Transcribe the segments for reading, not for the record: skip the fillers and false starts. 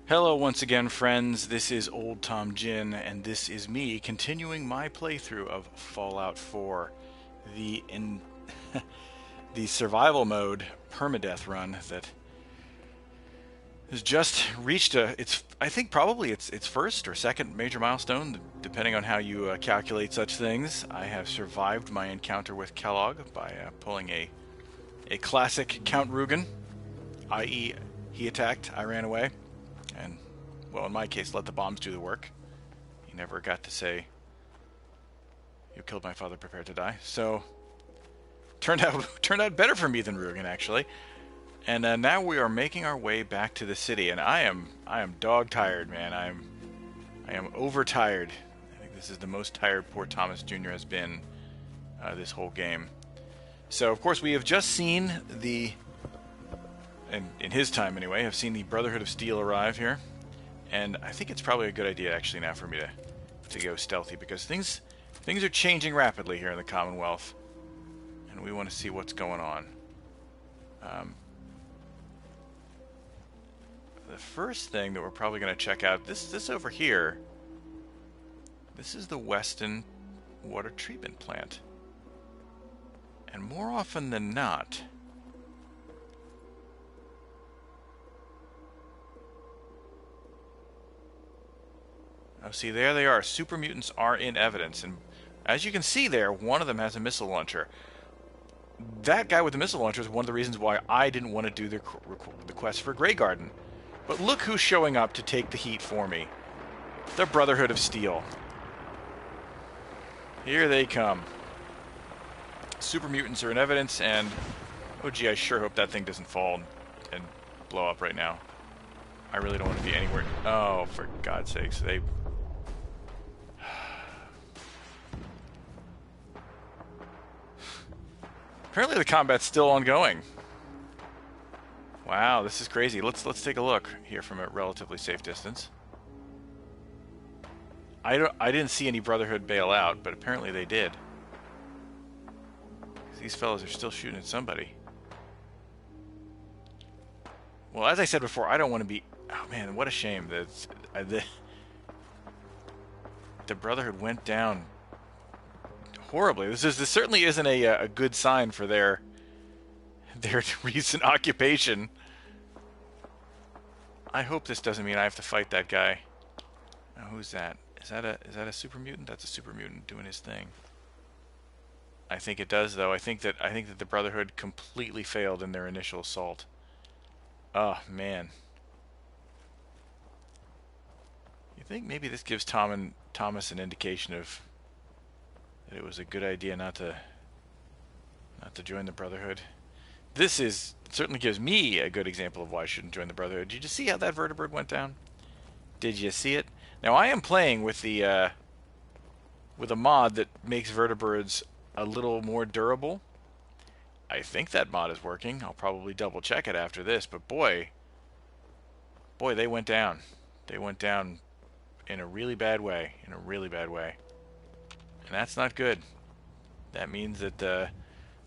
Hello once again, friends. This is Old Tom Jin, and this is me continuing my playthrough of Fallout 4, the in the survival mode permadeath run that has just reached its I think probably its first or second major milestone, depending on how you calculate such things. I have survived my encounter with Kellogg by pulling a classic Count Rugen, i.e., he attacked, I ran away. And, well, in my case, let the bombs do the work. He never got to say, "You killed my father, prepare to die." So, turned out better for me than Rugen, actually. And now we are making our way back to the city, and I am dog tired, man. I am overtired. I think this is the most tired poor Thomas Jr. has been this whole game. So, of course, we have just seen and in his time anyway, have seen the Brotherhood of Steel arrive here. And I think it's probably a good idea actually now for me to go stealthy, because things are changing rapidly here in the Commonwealth. And we want to see what's going on. The first thing that we're probably going to check out, this over here, this is the Weston water treatment plant. And more often than not, oh, see, there they are. Super mutants are in evidence, and as you can see there, one of them has a missile launcher. That guy with the missile launcher is one of the reasons why I didn't want to do the quest for Grey Garden. But look who's showing up to take the heat for me. The Brotherhood of Steel. Here they come. Super mutants are in evidence, and oh gee, I sure hope that thing doesn't fall and blow up right now. I really don't want to be anywhere. Oh, for God's sakes, they... Apparently the combat's still ongoing. Wow, this is crazy. Let's take a look here from a relatively safe distance. I didn't see any Brotherhood bail out, but apparently they did. These fellows are still shooting at somebody. Well, as I said before, I don't want to be... Oh man, what a shame that the Brotherhood went down horribly. This certainly isn't a good sign for their recent occupation. I hope this doesn't mean I have to fight that guy. Now, who's that? Is that a super mutant? That's a super mutant doing his thing. I think it does, though. I think that the Brotherhood completely failed in their initial assault. Oh man. You think maybe this gives Thomas an indication of that it was a good idea not to join the Brotherhood? This certainly gives me a good example of why I shouldn't join the Brotherhood. Did you see how that vertibird went down? Did you see it? Now I am playing with a mod that makes vertibirds a little more durable. I think that mod is working. I'll probably double check it after this, but boy, they went down. They went down in a really bad way. And that's not good. That means that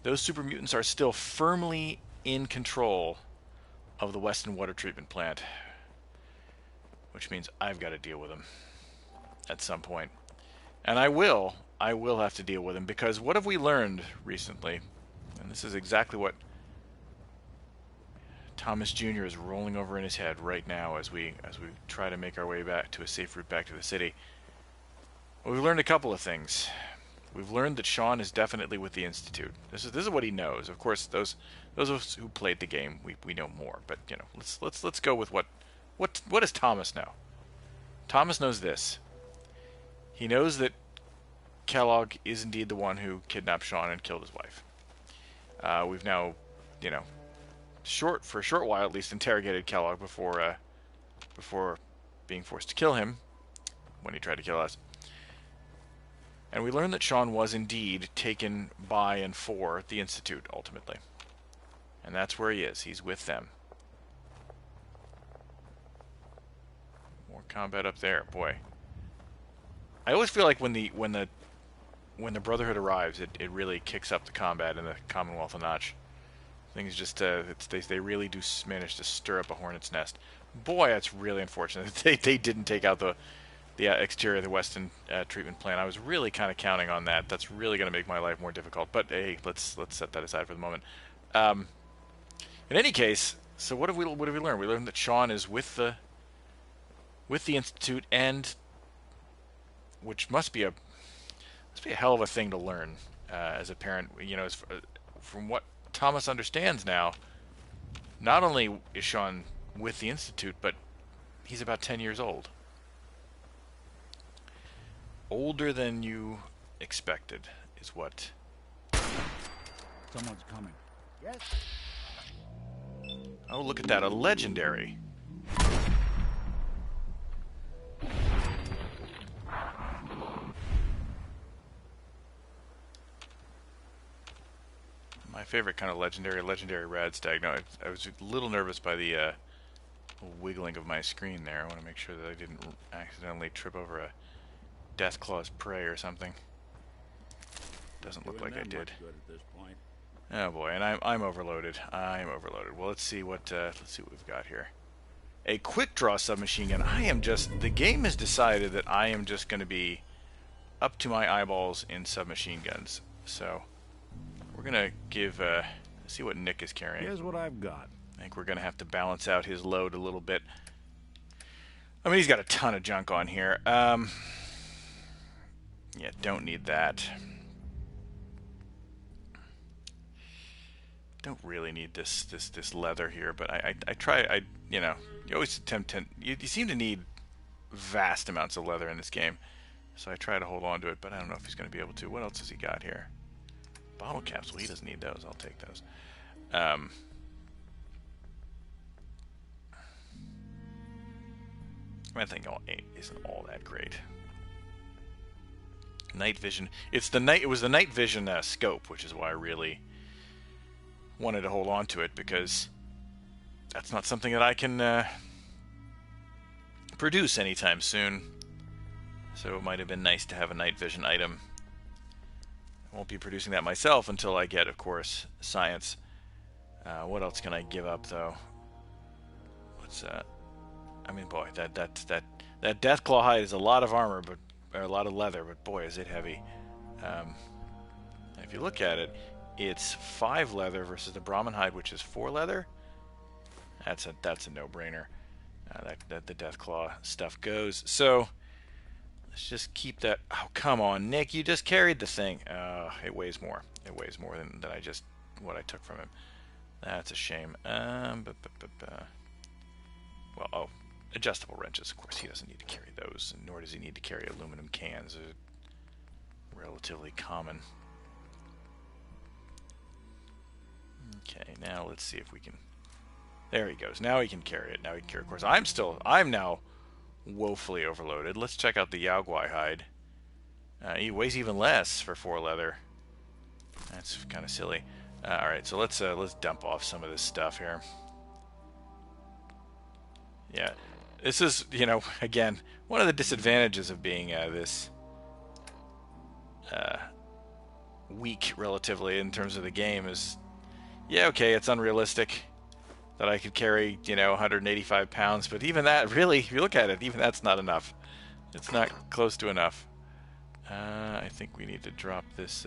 those super mutants are still firmly in control of the Weston water treatment plant. Which means I've got to deal with them at some point. And I will have to deal with them, because what have we learned recently? And this is exactly what Thomas Jr. is rolling over in his head right now as we try to make our way back to a safe route back to the city. Well, we've learned a couple of things. We've learned that Shaun is definitely with the Institute. This is what he knows. Of course, those of us who played the game, we know more. But you know, let's go with what does Thomas know? Thomas knows this. He knows that Kellogg is indeed the one who kidnapped Shaun and killed his wife. We've now, you know, for a short while at least, interrogated Kellogg before being forced to kill him when he tried to kill us. And we learned that Shaun was indeed taken by and for the Institute, ultimately. And that's where he is. He's with them. More combat up there, boy. I always feel like when the Brotherhood arrives, it really kicks up the combat in the Commonwealth a notch. Things just, they really do manage to stir up a hornet's nest. Boy, that's really unfortunate. They didn't take out the exterior of the Weston treatment plant. I was really kind of counting on that. That's really going to make my life more difficult. But hey, let's set that aside for the moment. In any case, so what have we learned? We learned that Shaun is with the Institute, and which must be a hell of a thing to learn as a parent. You know, from what Thomas understands now, not only is Shaun with the Institute, but he's about 10 years old. Older than you expected is what. Someone's coming. Yes. Oh, look at that, a legendary. My favorite kind of legendary Radstag. No, I was a little nervous by the wiggling of my screen there. I want to make sure that I didn't accidentally trip over a Deathclaw's prey or something. Doesn't look like I did. Oh boy, and I'm overloaded. I'm overloaded. Well, let's see what we've got here. A quick draw submachine gun. The game has decided that I am just going to be up to my eyeballs in submachine guns. So we're gonna see what Nick is carrying. Here's what I've got. I think we're gonna have to balance out his load a little bit. I mean, he's got a ton of junk on here. Yeah, don't need that. Don't really need this leather here, but I try. You know, you always attempt to. You seem to need vast amounts of leather in this game, so I try to hold on to it. But I don't know if he's going to be able to. What else has he got here? Bottle caps. Well, he doesn't need those. I'll take those. I think isn't all that great. Night vision. It was the night vision scope, which is why I really wanted to hold on to it, because that's not something that I can produce anytime soon. So it might have been nice to have a night vision item. I won't be producing that myself until I get, of course, science. What else can I give up, though? What's that? I mean, boy, that Deathclaw hide is a lot of armor, or a lot of leather, but boy, is it heavy. If you look at it, it's 5 leather versus the Brahmin hide, which is 4 leather. That's a no-brainer. That the Deathclaw stuff goes. So let's just keep that. Oh, come on, Nick, you just carried the thing. It weighs more. It weighs more than what I took from him. That's a shame. Well, adjustable wrenches. Of course, he doesn't need to carry those, nor does he need to carry aluminum cans. They're relatively common. Okay, now let's see if we can. There he goes. Now he can carry it. Now he can carry. Of course, I'm now woefully overloaded. Let's check out the Yaoguai hide. He weighs even less for 4 leather. That's kind of silly. All right, so let's dump off some of this stuff here. Yeah, this is, you know, again, one of the disadvantages of being this weak relatively in terms of the game is, yeah, okay, it's unrealistic that I could carry, you know, 185 pounds, but even that, really, if you look at it, even that's not enough. It's not close to enough. I think we need to drop this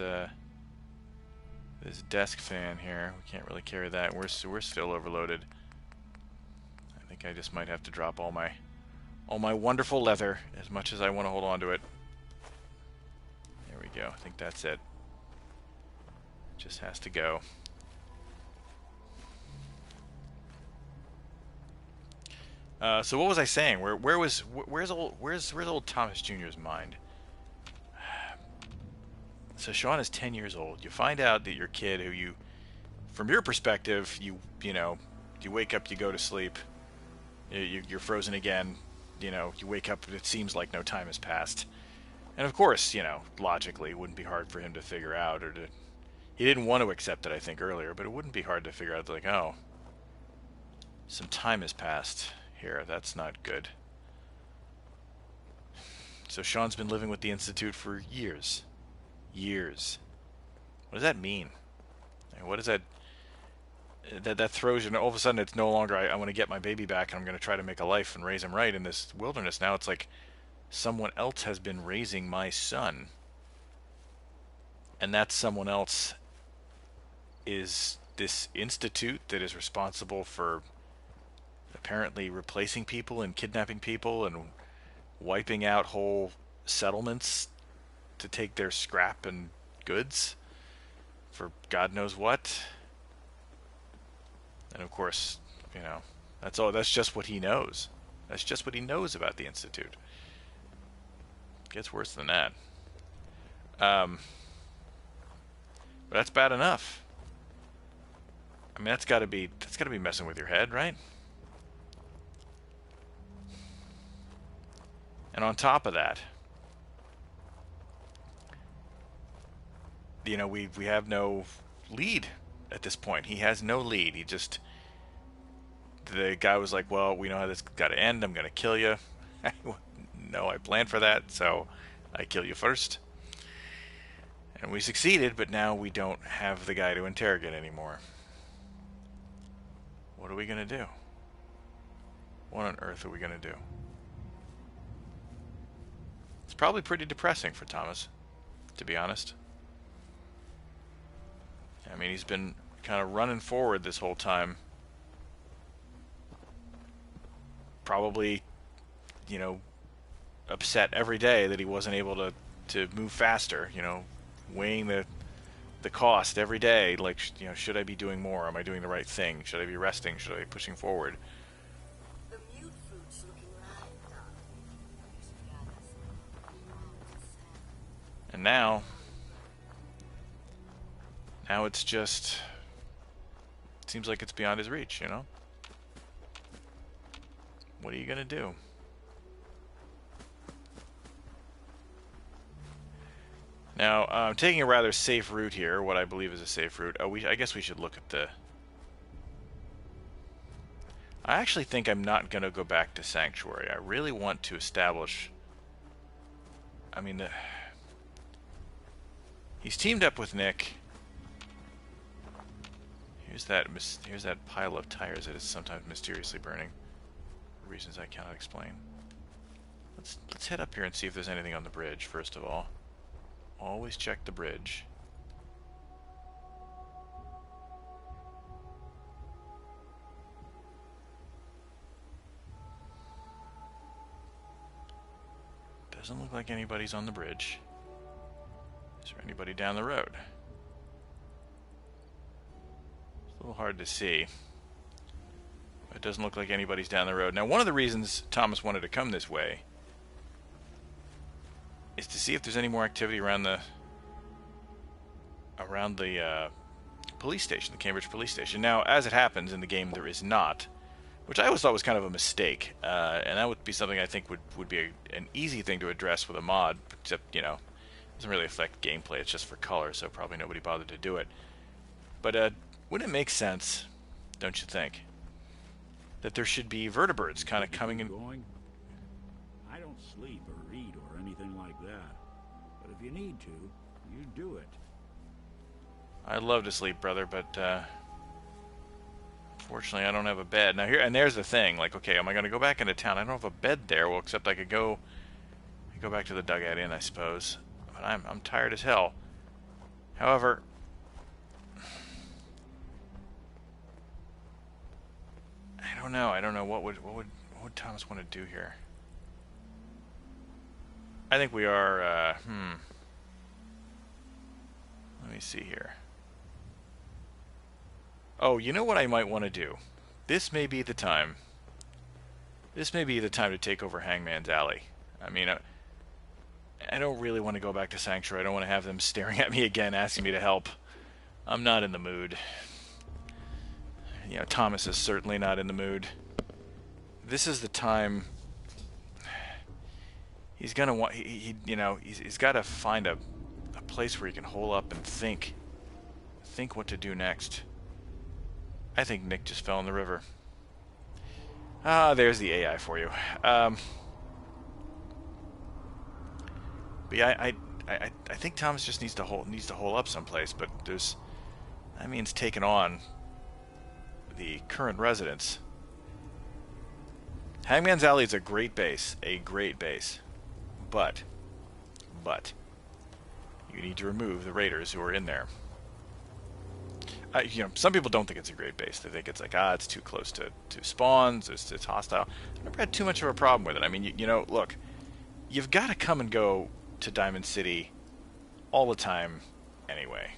this desk fan here. We can't really carry that. We're still overloaded. I think I just might have to drop all my wonderful leather, as much as I want to hold on to it. There we go. I think that's it. Just has to go. So what was I saying? Where's old Thomas Jr.'s mind? So Shaun is 10 years old. You find out that your kid, who you, from your perspective, you know, you wake up, you go to sleep, you're frozen again. You know, you wake up, it seems like no time has passed. And of course, you know, logically, it wouldn't be hard for him to figure out, or to. He didn't want to accept it, I think, earlier, but it wouldn't be hard to figure out, like, oh, some time has passed here. That's not good. So Shaun's been living with the Institute for years. Years. What does that mean? What does that... that throws you. All of a sudden, it's no longer I want to get my baby back and I'm going to try to make a life and raise him right in this wilderness. Now it's like someone else has been raising my son, and that someone else is this institute that is responsible for apparently replacing people and kidnapping people and wiping out whole settlements to take their scrap and goods for God knows what. And of course, that's just what he knows. That's just what he knows about the institute. It gets worse than that. But that's bad enough. I mean, that's got to be messing with your head, right? And on top of that, we have no lead at this point. He has no lead. The guy was like, well, we know how this got to end. I'm going to kill you. No, I planned for that, so I kill you first. And we succeeded, but now we don't have the guy to interrogate anymore. What are we going to do? What on earth are we going to do? It's probably pretty depressing for Thomas, to be honest. I mean, he's been kind of running forward this whole time. Probably, upset every day that he wasn't able to move faster, weighing the cost every day. Like, should I be doing more? Am I doing the right thing? Should I be resting? Should I be pushing forward? The mute fruit's looking right up. And now it's just, it seems like it's beyond his reach, What are you gonna do? Now, I'm taking a rather safe route here, what I believe is a safe route. I guess we should look at the... I actually think I'm not gonna go back to Sanctuary. I really want to establish... I mean, he's teamed up with Nick. Here's that pile of tires that is sometimes mysteriously burning. For reasons I cannot explain. Let's head up here and see if there's anything on the bridge, first of all. Always check the bridge. Doesn't look like anybody's on the bridge. Is there anybody down the road? It's a little hard to see. It doesn't look like anybody's down the road. Now, one of the reasons Thomas wanted to come this way is to see if there's any more activity around the police station, the Cambridge police station. Now, as it happens in the game, there is not, which I always thought was kind of a mistake, and that would be something I think would be an easy thing to address with a mod, except, it doesn't really affect gameplay, it's just for color, so probably nobody bothered to do it. But wouldn't it make sense, don't you think, that there should be vertebrates kind of coming in? I don't sleep or eat or anything like that, but if you need to, you do it. I'd love to sleep, brother, but unfortunately I don't have a bed. Now there's the thing, like, okay, am I going to go back into town? I don't have a bed there, well, except I could go back to the Dugout Inn, I suppose. But I'm tired as hell. However, I don't know what would Thomas want to do here. I think we are let me see here. Oh, you know what I might want to do? This may be the time. This may be the time to take over Hangman's Alley. I mean, I don't really want to go back to Sanctuary. I don't want to have them staring at me again, asking me to help. I'm not in the mood. Thomas is certainly not in the mood. This is the time. He's gonna want. He's got to find a place where he can hole up and think what to do next. I think Nick just fell in the river. There's the AI for you. But yeah, I think Thomas just needs to hole up someplace. But that means taking on the current residents. Hangman's Alley is a great base, but you need to remove the raiders who are in there. Some people don't think it's a great base. They think it's like, it's too close to spawns, it's hostile. I've never had too much of a problem with it. I mean, look, you've got to come and go to Diamond City all the time anyway.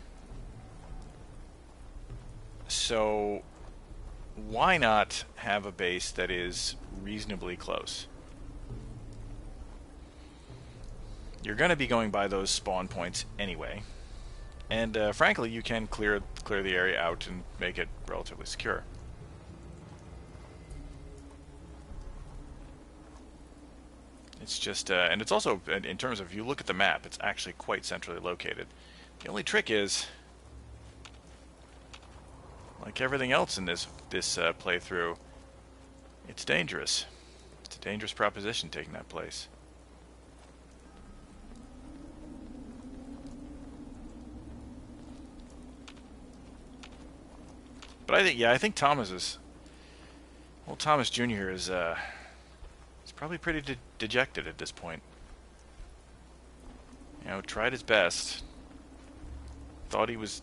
So why not have a base that is reasonably close? You're going to be going by those spawn points anyway. And frankly, you can clear the area out and make it relatively secure. It's just, and it's also, in terms of, if you look at the map, it's actually quite centrally located. The only trick is, like everything else in this playthrough, it's dangerous. It's a dangerous proposition taking that place. But I think old Thomas Jr. is probably pretty dejected at this point. Tried his best. Thought he was,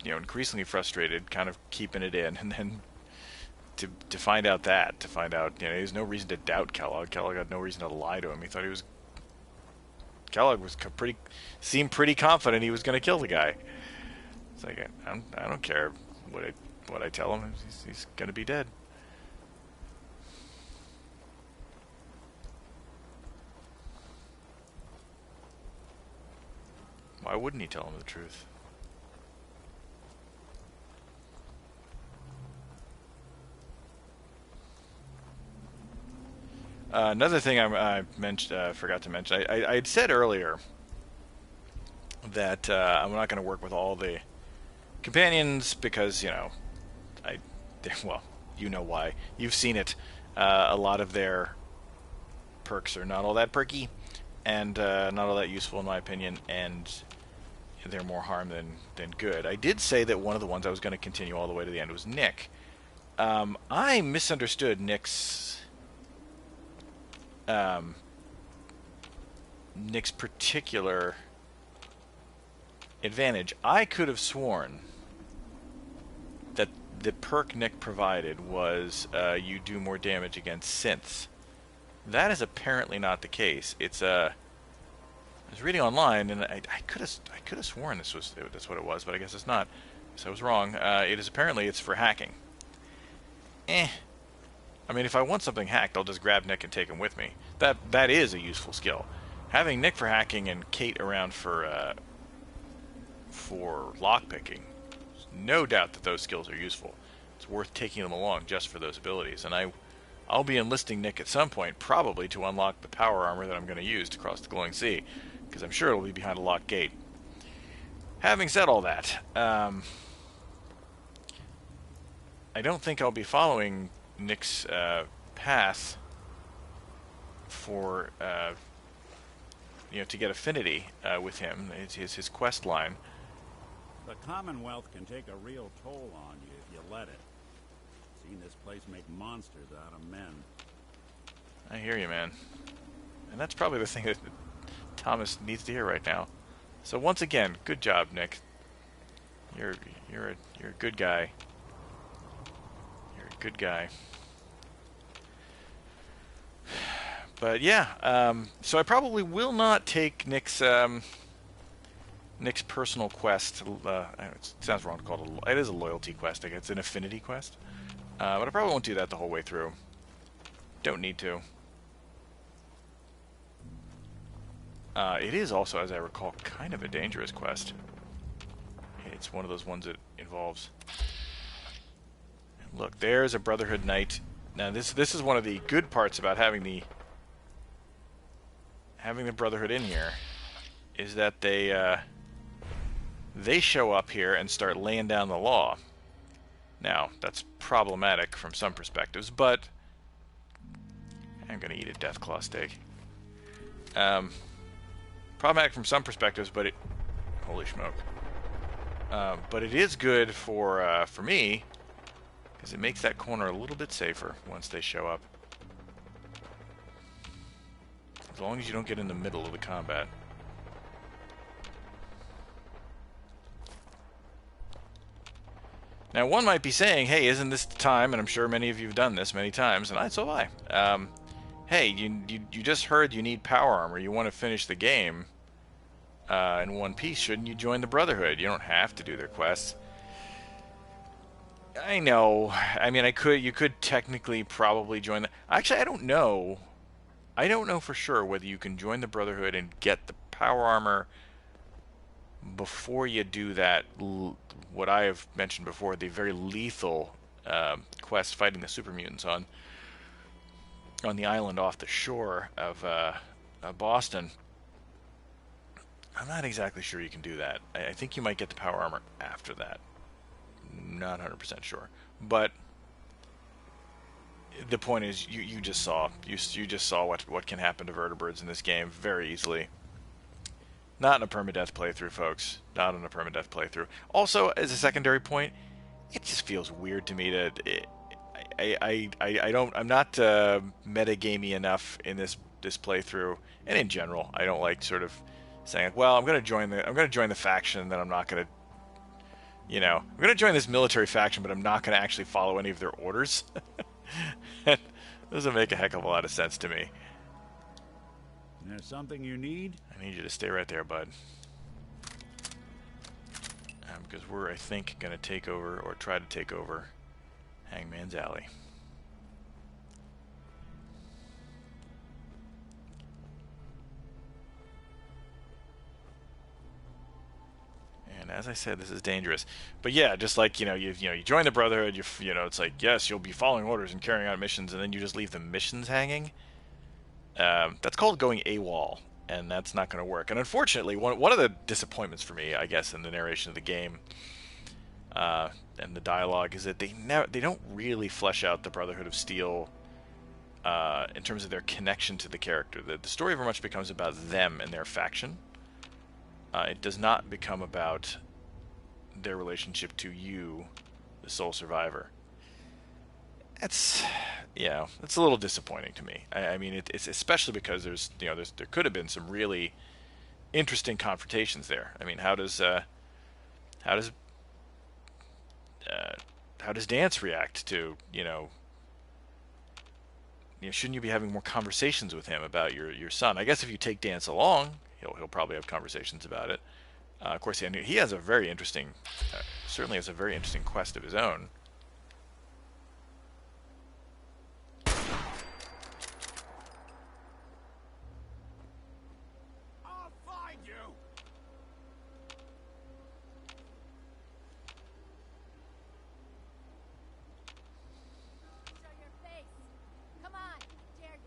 increasingly frustrated, kind of keeping it in, and then to find out there's no reason to doubt Kellogg. Kellogg had no reason to lie to him. He thought Kellogg seemed pretty confident he was going to kill the guy. It's like, I don't care what I tell him. He's going to be dead. Why wouldn't he tell him the truth? Another thing I forgot to mention, I had said earlier that I'm not going to work with all the companions because, well, you know why. You've seen it. A lot of their perks are not all that perky and not all that useful in my opinion, and they're more harm than good. I did say that one of the ones I was going to continue all the way to the end was Nick. I misunderstood Nick's particular advantage. I could have sworn that the perk Nick provided was you do more damage against synths. That is apparently not the case. I was reading online, and I could have sworn that's what it was, but I guess it's not. So I was wrong. It's for hacking. I mean, if I want something hacked, I'll just grab Nick and take him with me. That is a useful skill. Having Nick for hacking and Kate around for lockpicking, there's no doubt that those skills are useful. It's worth taking them along just for those abilities. And I'll be enlisting Nick at some point, probably to unlock the power armor that I'm going to use to cross the glowing sea, because I'm sure it'll be behind a locked gate. Having said all that, I don't think I'll be following Nick's path for to get affinity with him. It's his quest line. The Commonwealth can take a real toll on you if you let it. Seen this place make monsters out of men. I hear you, man. And that's probably the thing that Thomas needs to hear right now. So once again, good job, Nick. You're a good guy. You're a good guy. But yeah, so I probably will not take Nick's personal quest. It sounds wrong to call it. It is a loyalty quest. I guess it's an affinity quest. But I probably won't do that the whole way through. Don't need to. It is also, as I recall, kind of a dangerous quest. It's one of those ones that involves... Look, there's a Brotherhood Knight. Now, this is one of the good parts about having the Brotherhood in here, is that they show up here and start laying down the law. Now, that's problematic from some perspectives, but I'm going to eat a Deathclaw steak. Problematic from some perspectives, but holy smoke. But it is good for me because it makes that corner a little bit safer once they show up. As long as you don't get in the middle of the combat. Now, one might be saying, hey, isn't this the time, and I'm sure many of you have done this many times, and so have I. Hey, you just heard you need power armor, you want to finish the game in one piece, shouldn't you join the Brotherhood? You don't have to do their quests. I know. I mean, you could technically probably join the... Actually, I don't know. I don't know for sure whether you can join the Brotherhood and get the power armor before you do that, what I have mentioned before, the very lethal quest fighting the super mutants on the island off the shore of Boston. I'm not exactly sure you can do that. I think you might get the power armor after that. Not 100% sure. But the point is, you just saw what can happen to vertebrates in this game very easily. Not in a permadeath playthrough, folks. Not in a permadeath playthrough. Also, as a secondary point, it just feels weird to me to... I'm not metagamey enough in this playthrough, and in general, I don't like sort of saying, well, I'm going to join the faction, then I'm not going to, I'm going to join this military faction, but I'm not going to actually follow any of their orders. It doesn't make a heck of a lot of sense to me. There's something you need? I need you to stay right there, bud. Because we're, I think, going to take over, or try to take over, Hangman's Alley. And as I said, this is dangerous. But yeah, just like, you join the Brotherhood, it's like, yes, you'll be following orders and carrying out missions, and then you just leave the missions hanging. That's called going AWOL, and that's not going to work. And unfortunately, one of the disappointments for me, I guess, in the narration of the game and the dialogue is that they don't really flesh out the Brotherhood of Steel in terms of their connection to the character. The story very much becomes about them and their faction. It does not become about their relationship to you, the sole survivor. That's a little disappointing to me. I mean, it's especially because there could have been some really interesting confrontations there. I mean, how does Dance react to shouldn't you be having more conversations with him about your son? I guess if you take Dance along, he'll probably have conversations about it. Of course, he has a very interesting, certainly has a very interesting quest of his own. I'll find you. Show your face. Come on, dare you.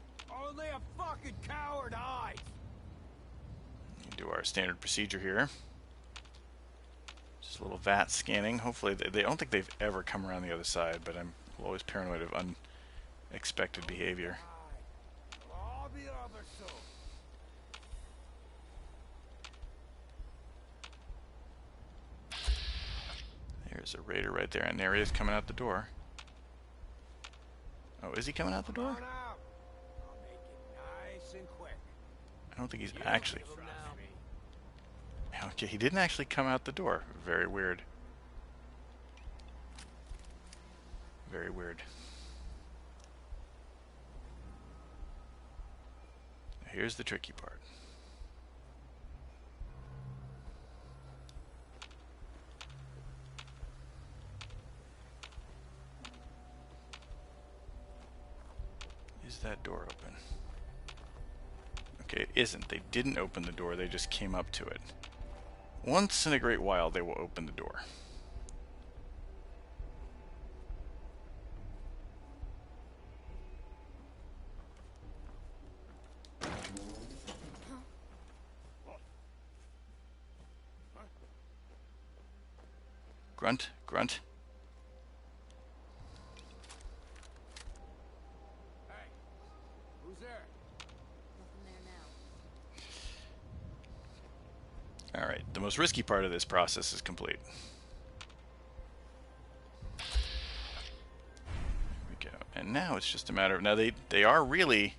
Only a fucking coward hides. Do our standard procedure here. Just a little VAT scanning. Hopefully, they don't think they've ever come around the other side, but I'm always paranoid of unexpected behavior. I'll be over soon. There's a raider right there, and there he is coming out the door. Oh, is he coming out the door? I'll make it nice and quick. I don't think he's actually... Okay, he didn't actually come out the door. Very weird. Very weird. Here's the tricky part. Is that door open? Okay, it isn't. They didn't open the door, they just came up to it. Once in a great while, they will open the door. Grunt, grunt. Hey, who's there? Nothing there now. Alright, the most risky part of this process is complete. And now it's just a matter of... Now they are really...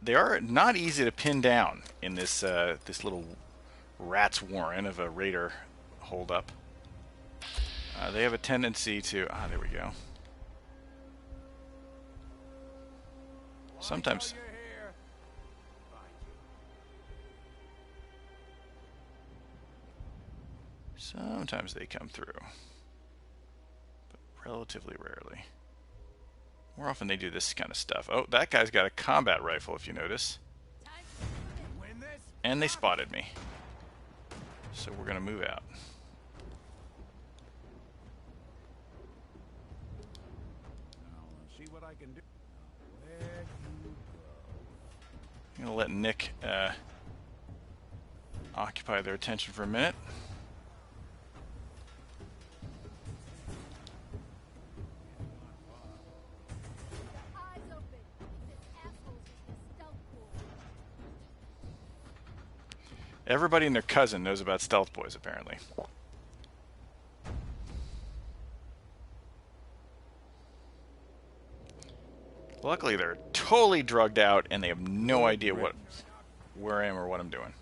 They are not easy to pin down in this this little rat's warren of a raider holdup. They have a tendency to... there we go. Sometimes... Sometimes they come through. But relatively rarely. More often they do this kind of stuff. Oh, that guy's got a combat rifle, if you notice. And they spotted me. So we're going to move out. See what I can do. I'm going to let Nick occupy their attention for a minute. Everybody and their cousin knows about stealth boys, apparently. Luckily, they're totally drugged out, and they have no idea where I am or what I'm doing.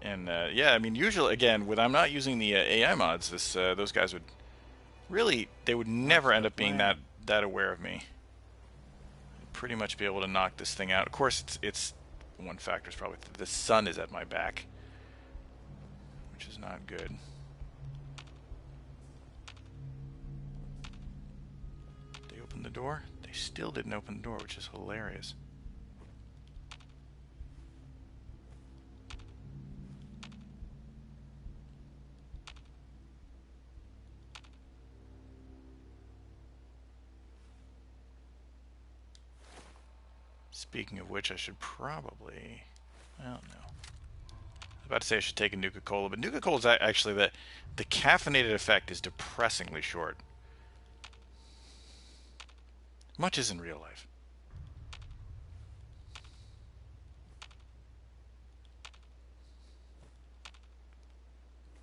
And yeah, I mean, usually, again, when I'm not using the AI mods, those guys would really, they would never end up being that aware of me. I'd pretty much be able to knock this thing out. Of course, it's one factor is probably the sun is at my back, which is not good. They opened the door. They still didn't open the door, which is hilarious. Speaking of which, I should probably... I don't know. I was about to say I should take a Nuka-Cola, but Nuka-Cola is actually the caffeinated effect is depressingly short. Much as in real life.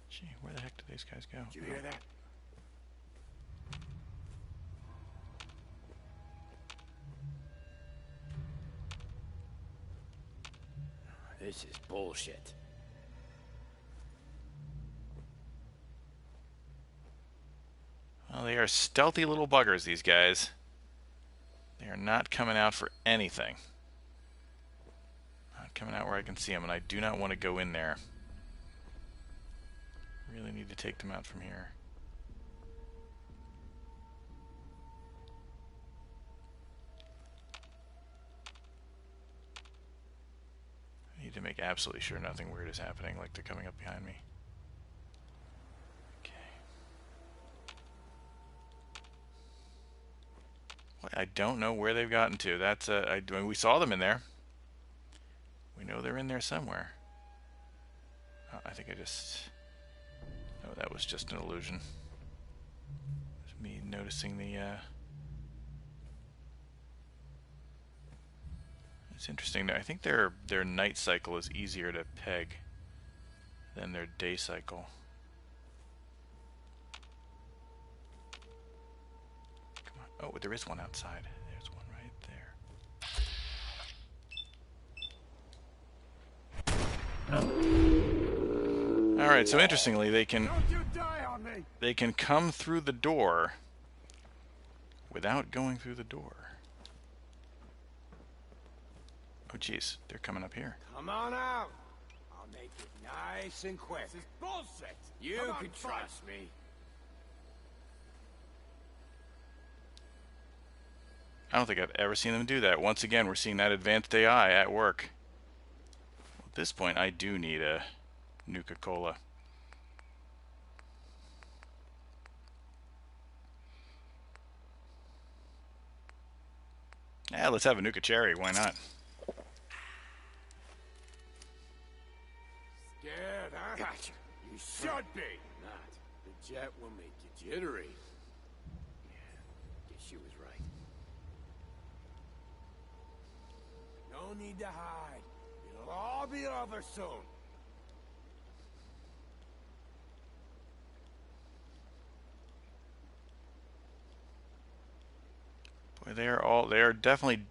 Gee, where the heck did these guys go? Did you hear that? This is bullshit. Well, they are stealthy little buggers, these guys. They are not coming out for anything. Not coming out where I can see them, and I do not want to go in there. Really need to take them out from here. I need to make absolutely sure nothing weird is happening, like they're coming up behind me. Okay. Well, I don't know where they've gotten to. That's I mean, we saw them in there. We know they're in there somewhere. Oh, I think I just... No, that was just an illusion. It's me noticing the... It's interesting though. I think their night cycle is easier to peg than their day cycle. Come on. Oh, there is one outside. There's one right there. All right. So interestingly, they can come through the door without going through the door. Oh, jeez, they're coming up here. Come on out. I'll make it nice and quick. This is bullshit. You can trust me. I don't think I've ever seen them do that. Once again, we're seeing that advanced AI at work. At this point, I do need a Nuka-Cola. Yeah, let's have a Nuka Cherry. Why not? Scared, huh? Gotcha. You should be. Not. The jet will make you jittery. Yeah, guess she was right. No need to hide. It'll all be over soon. Boy, they are definitely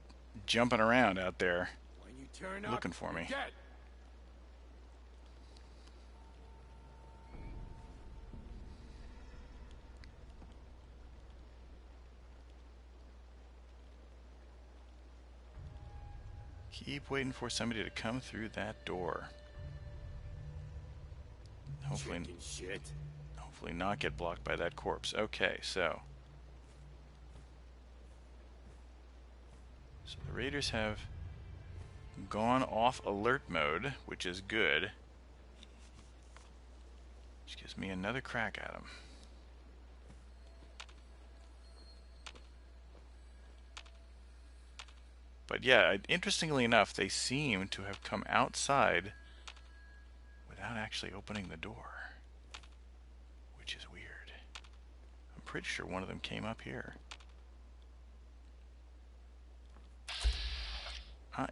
jumping around out there When you turn up, looking for you're me. dead. Keep waiting for somebody to come through that door. Hopefully, Chicken shit. hopefully not get blocked by that corpse. Okay, so the raiders have gone off alert mode, which is good. Which gives me another crack at them. But yeah, interestingly enough, they seem to have come outside without actually opening the door, which is weird. I'm pretty sure one of them came up here.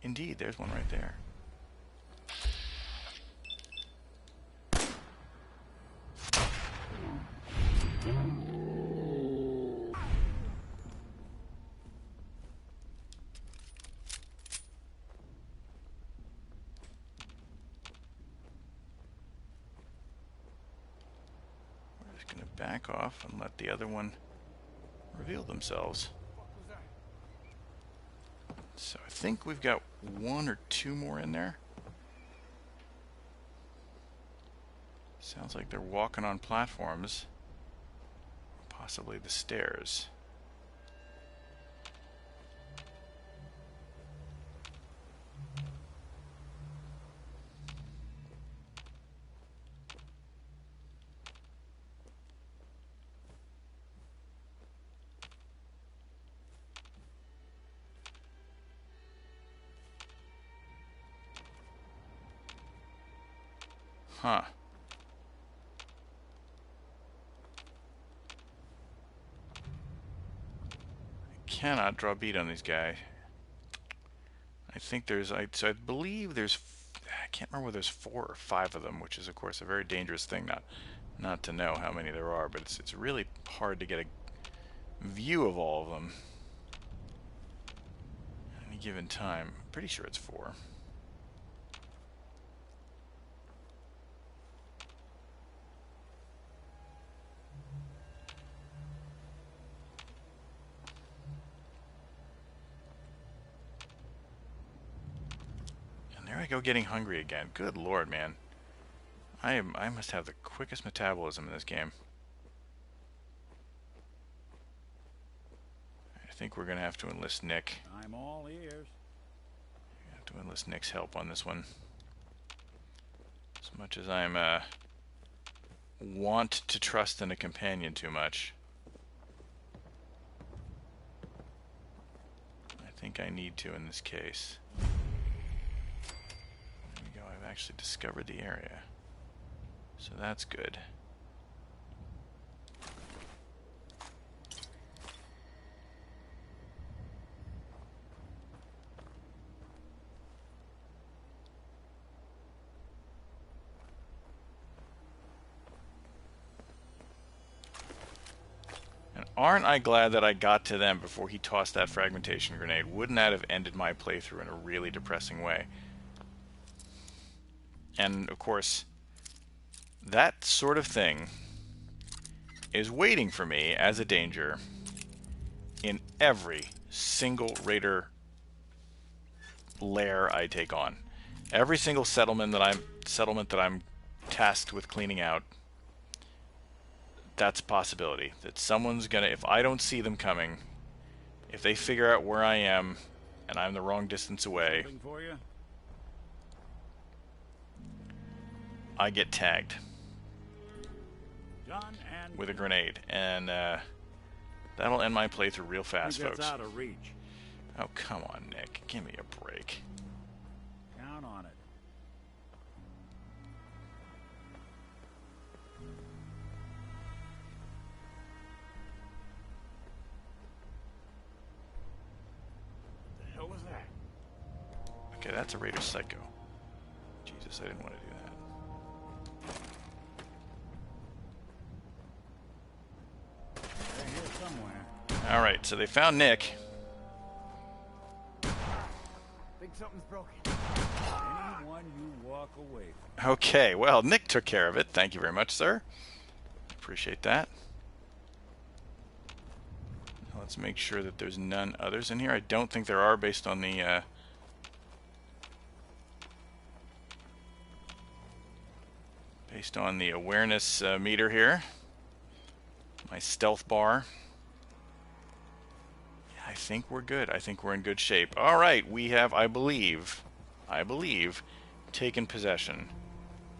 Indeed, there's one right there. We're just gonna back off and let the other one reveal themselves. So I think we've got one or two more in there. Sounds like they're walking on platforms, possibly the stairs. Huh. Cannot draw beat on these guys. I think there's, so I believe there's, I can't remember whether there's 4 or 5 of them, which is of course a very dangerous thing not to know how many there are, but it's really hard to get a view of all of them at any given time. I'm pretty sure it's 4. There I go, getting hungry again. Good lord, man. I must have the quickest metabolism in this game. I think we're gonna have to enlist Nick. I'm all ears. We have to enlist Nick's help on this one. As much as I'm want to trust in a companion too much, I think I need to in this case. I've actually discovered the area, so that's good. And aren't I glad that I got to them before he tossed that fragmentation grenade? Wouldn't that have ended my playthrough in a really depressing way? And, of course, that sort of thing is waiting for me as a danger in every single raider lair I take on. Every single settlement that I'm tasked with cleaning out, that's a possibility. That someone's gonna, if I don't see them coming, if they figure out where I am and I'm the wrong distance away, Something for you? I get tagged Done and with a grenade, and that'll end my playthrough real fast, Think folks. that's out of reach. Oh, come on, Nick. Give me a break. Count on it. The hell was that? Okay, that's a Raider Psycho. Jesus, I didn't want to do that. They're here somewhere. Alright, so they found Nick. Think something's broken. Anyone you walk away from. Okay, well, Nick took care of it. Thank you very much, sir. Appreciate that. Now let's make sure that there's none others in here. I don't think there are based on the... based on the awareness meter here. My stealth bar. Yeah, I think we're good. I think we're in good shape. All right, we have, I believe, taken possession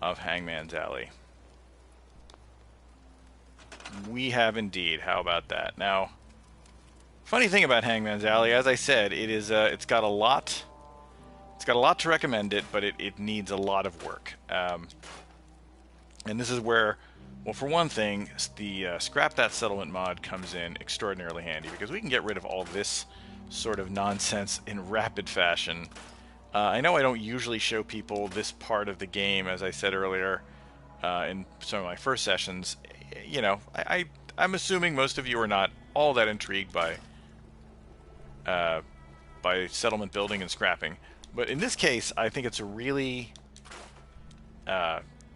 of Hangman's Alley. We have indeed. How about that? Now, funny thing about Hangman's Alley, as I said, it is it's got a lot. It's got a lot to recommend it, but it needs a lot of work. And this is where, well, for one thing, the Scrap That Settlement mod comes in extraordinarily handy, because we can get rid of all this sort of nonsense in rapid fashion. I know I don't usually show people this part of the game, as I said earlier, in some of my first sessions. You know, I'm assuming most of you are not all that intrigued by settlement building and scrapping. But in this case, I think it's a really...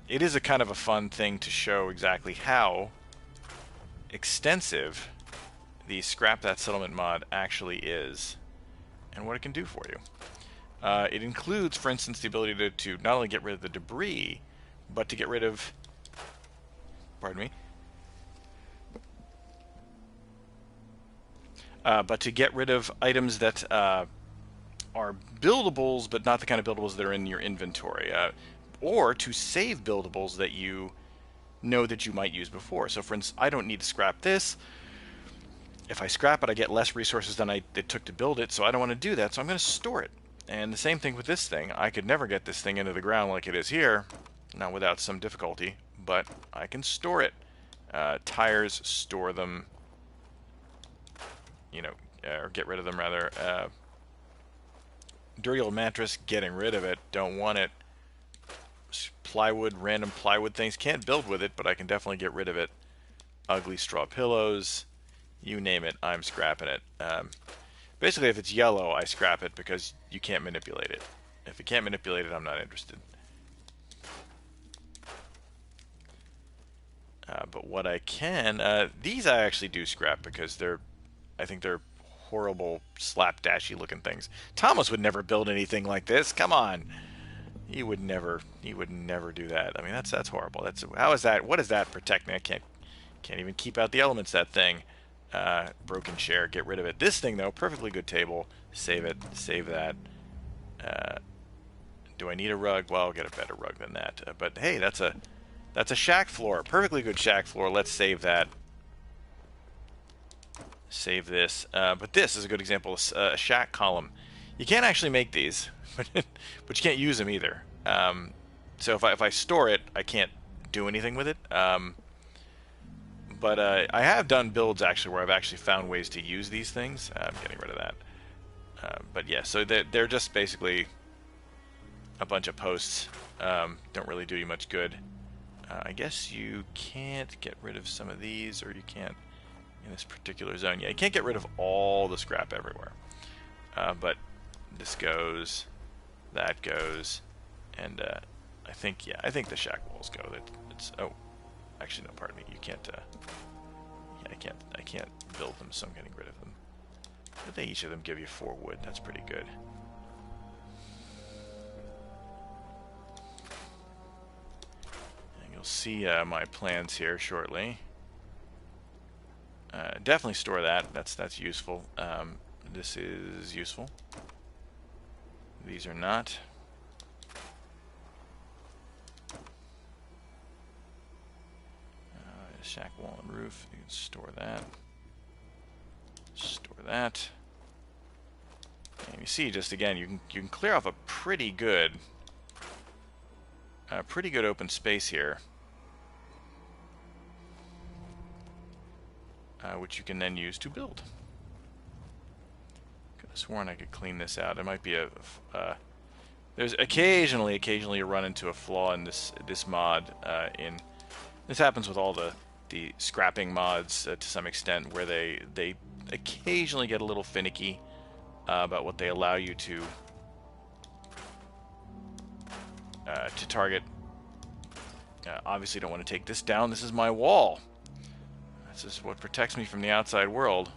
it is a kind of a fun thing to show exactly how extensive the Scrap That Settlement mod actually is and what it can do for you. It includes, for instance, the ability to not only get rid of the debris, but to get rid of... Pardon me. But to get rid of items that are buildables, but not the kind of buildables that are in your inventory. Or to save buildables that you know that you might use before. So for instance, I don't need to scrap this. If I scrap it, I get less resources than it took to build it, so I don't want to do that, so I'm going to store it. And the same thing with this thing. I could never get this thing into the ground like it is here, not without some difficulty, but I can store it. Tires, store them, you know, or get rid of them rather. Dirty old mattress, getting rid of it, don't want it. Plywood, random plywood things, can't build with it, but I can definitely get rid of it. Ugly straw pillows, you name it, I'm scrapping it. Basically, if it's yellow, I scrap it because you can't manipulate it. If you can't manipulate it, I'm not interested. But what I can, these I actually do scrap because I think they're horrible, slapdashy looking things. Thomas would never build anything like this. Come on. He would never do that. I mean, that's horrible. How is that? What is that protecting? I can't even keep out the elements, that thing. Broken chair, get rid of it. This thing though, perfectly good table. Save it, save that. Do I need a rug? Well, I'll get a better rug than that. But hey, that's a shack floor, perfectly good shack floor. Let's save that. Save this. But this is a good example. A shack column. You can't actually make these, but you can't use them either. So if I store it, I can't do anything with it. But I have done builds actually where I've actually found ways to use these things. I'm getting rid of that. But yeah, so they're just basically a bunch of posts. Don't really do you much good. I guess you can't get rid of some of these, or you can't in this particular zone. Yeah, you can't get rid of all the scrap everywhere. But this goes, that goes, and I think the shack walls go. Oh, actually no, pardon me. You can't. Yeah, I can't build them, so I'm getting rid of them. But they each of them give you 4 wood. That's pretty good. And you'll see my plans here shortly. Definitely store that. That's useful. This is useful. These are not. Shack wall and roof. You can store that. Store that. And you see, just again, you can clear off a pretty good open space here, which you can then use to build. Could have sworn I could clean this out. It might be There's occasionally you run into a flaw in this mod. This happens with all the scrapping mods to some extent, where they occasionally get a little finicky about what they allow you to target. Obviously, don't want to take this down. This is my wall. This is what protects me from the outside world.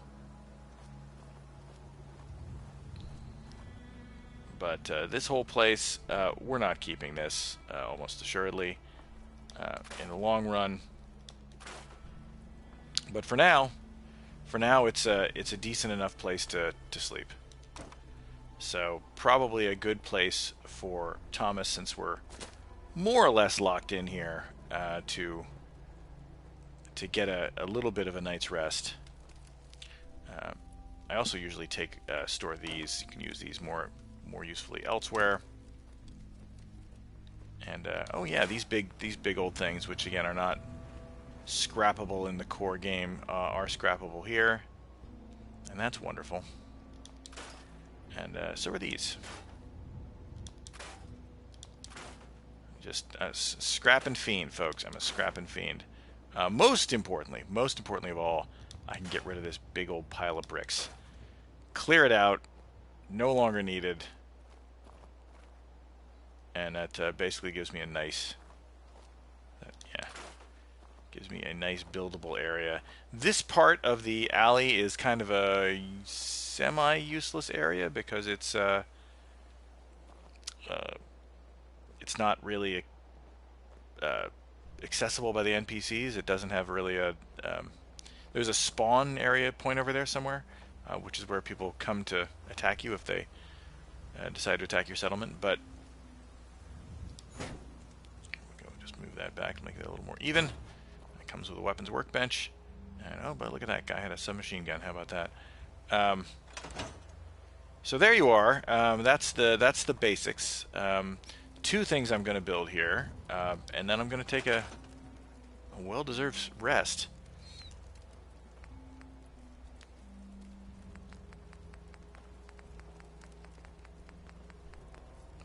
But this whole place, we're not keeping this, almost assuredly, in the long run. But for now, it's a decent enough place to sleep. So probably a good place for Thomas, since we're more or less locked in here, to get a little bit of a night's rest. I also usually store these. You can use these more usefully elsewhere. And oh yeah, these big old things, which again are not scrappable in the core game, are scrappable here, and that's wonderful. And so are these. Just a scrapping fiend, folks. I'm a scrapping fiend. Most importantly of all, I can get rid of this big old pile of bricks. Clear it out. No longer needed. And that basically gives me a nice, gives me a nice buildable area. This part of the alley is kind of a semi-useless area because it's not really accessible by the NPCs. It doesn't have really a there's a spawn area point over there somewhere, which is where people come to attack you if they decide to attack your settlement. But just move that back to make it a little more even. It comes with a weapons workbench. And oh, but look at that guy had a submachine gun. How about that? So there you are. That's the basics. Two things I'm going to build here, and then I'm going to take a well-deserved rest.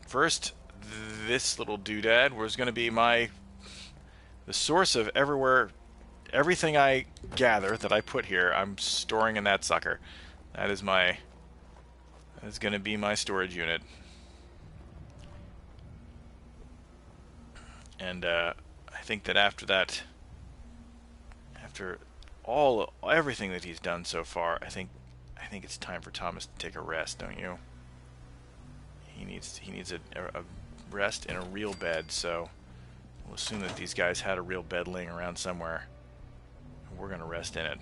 First, this little doodad was going to be the source of everything I gather that I put here. I'm storing in that sucker. That is going to be my storage unit. And I think that after everything that he's done so far, I think it's time for Thomas to take a rest, don't you? He needs a rest in a real bed, so we'll assume that these guys had a real bed laying around somewhere. We're going to rest in it.